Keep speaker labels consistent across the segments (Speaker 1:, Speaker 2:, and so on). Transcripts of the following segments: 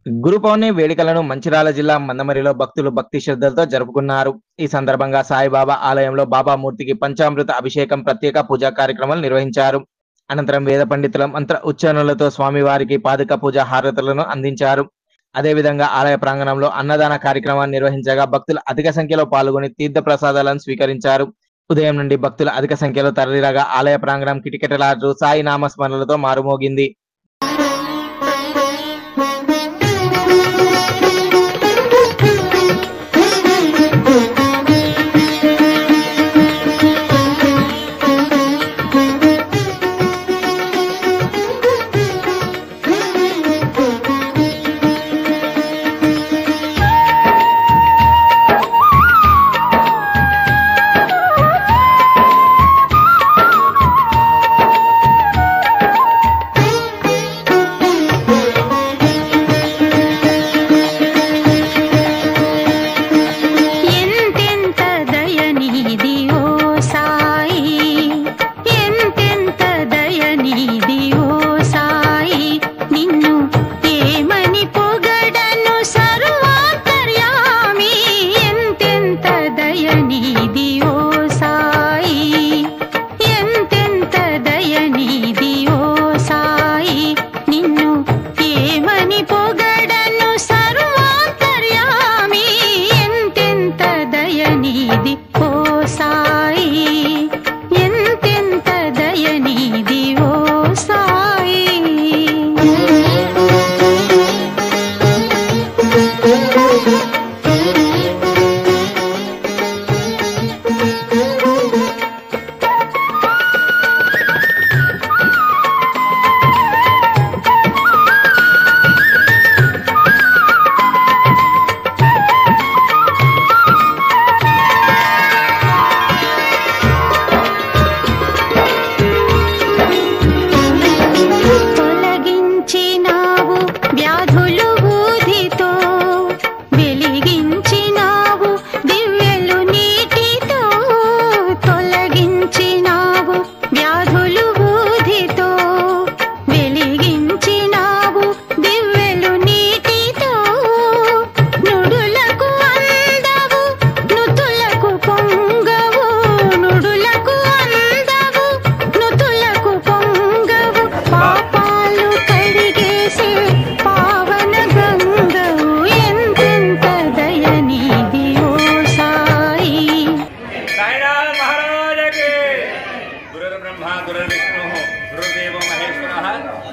Speaker 1: గురు పౌర్ణమి వేడుకలను మంచిర్యాల జిల్లా మందమరిలో భక్తులు భక్తి శ్రద్ధలతో జరుపుకున్నారు. ఈ సందర్భంగా సాయిబాబా ఆలయంలో బాబా మూర్తికి పంచామృత అభిషేకం ప్రత్యేక పూజా కార్యక్రమాలు నిర్వహించారు. అనంతరం వేద పండితుల మంత్ర ఉచ్చారణలతో స్వామివారికి పాదుక పూజ హారతులను అందించారు. అదేవిధంగా ఆలయ ప్రాంగణంలో అన్నదాన కార్యక్రమాన్ని నిర్వహించగా భక్తులు అధిక సంఖ్యలో పాల్గొని తీర్థ ప్రసాదాలను స్వీకరించారు. ఉదయం నుండి భక్తులు అధిక సంఖ్యలో తరలిరాగా ఆలయ ప్రాంగణం కిటకిటలాడుతూ సాయి నామస్మరణలతో మారుమోగింది.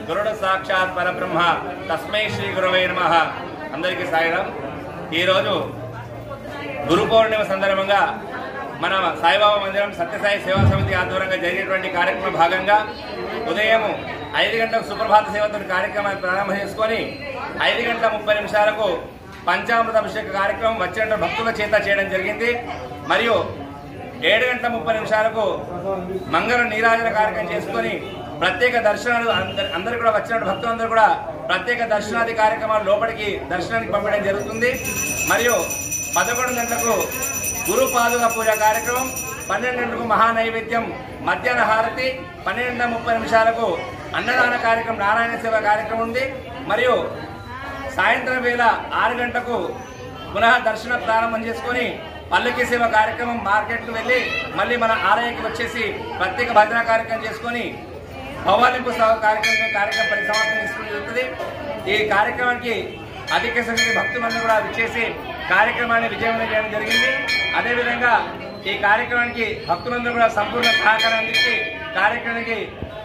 Speaker 2: గురుడు సాక్షాత్ పరబ్రహ్మ తస్మై శ్రీ గురవే నమః. అందరికీ సాయిరాం. ఈరోజు గురు పౌర్ణిమ సందర్భంగా మన సాయిబాబా మందిరం సత్యసాయి సేవా సమితి ఆధ్వర్యంగా జరిగేటువంటి కార్యక్రమం భాగంగా ఉదయం 5 గంటలకు సుప్రభాత సేవతో కార్యక్రమాన్ని ప్రారంభం చేసుకొని 5:30 పంచామృత అభిషేక కార్యక్రమం వచ్చిన భక్తుల చేత చేయడం జరిగింది. మరియు 7:30 మంగళ నీరాజన కార్యక్రమం చేసుకొని ప్రత్యేక దర్శనాలు అందరూ కూడా వచ్చిన భక్తులందరూ కూడా ప్రత్యేక దర్శనాది కార్యక్రమాలు లోపలికి దర్శనానికి పంపడం జరుగుతుంది. మరియు 11 గంటలకు గురు పాదుక పూజ కార్యక్రమం, 12 గంటలకు మహానైవేద్యం, మధ్యాహ్న హారతి, 12:30 అన్నదాన కార్యక్రమం, నారాయణ సేవ కార్యక్రమం ఉంది. మరియు సాయంత్రం వేళ 6 గంటలకు పునః దర్శన ప్రారంభం చేసుకొని పల్లకి సేవ కార్యక్రమం, మార్కెట్కు వెళ్ళి మళ్ళీ మన ఆలయానికి వచ్చేసి ప్రత్యేక భజన కార్యక్రమం చేసుకొని భవానింపు కార్యక్రమం పరిసమాప్తం చేసుకుని జరుగుతుంది. ఈ కార్యక్రమానికి అధిక సంఖ్య భక్తులందరూ కూడా విచ్చేసి కార్యక్రమాన్ని విజయవంతం చేయడం జరిగింది. అదేవిధంగా ఈ కార్యక్రమానికి భక్తులందరూ కూడా సంపూర్ణ సహకారం అందించి కార్యక్రమానికి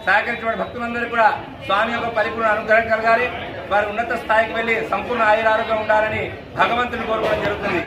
Speaker 2: సహకరించిన భక్తులందరూ కూడా స్వామి యొక్క పరిపూర్ణ అనుగ్రహం కలగాలి, వారి ఉన్నత స్థాయికి వెళ్లి సంపూర్ణ ఆయురారోగ్యం ఉండాలని భగవంతుని కోరుకోవడం జరుగుతుంది.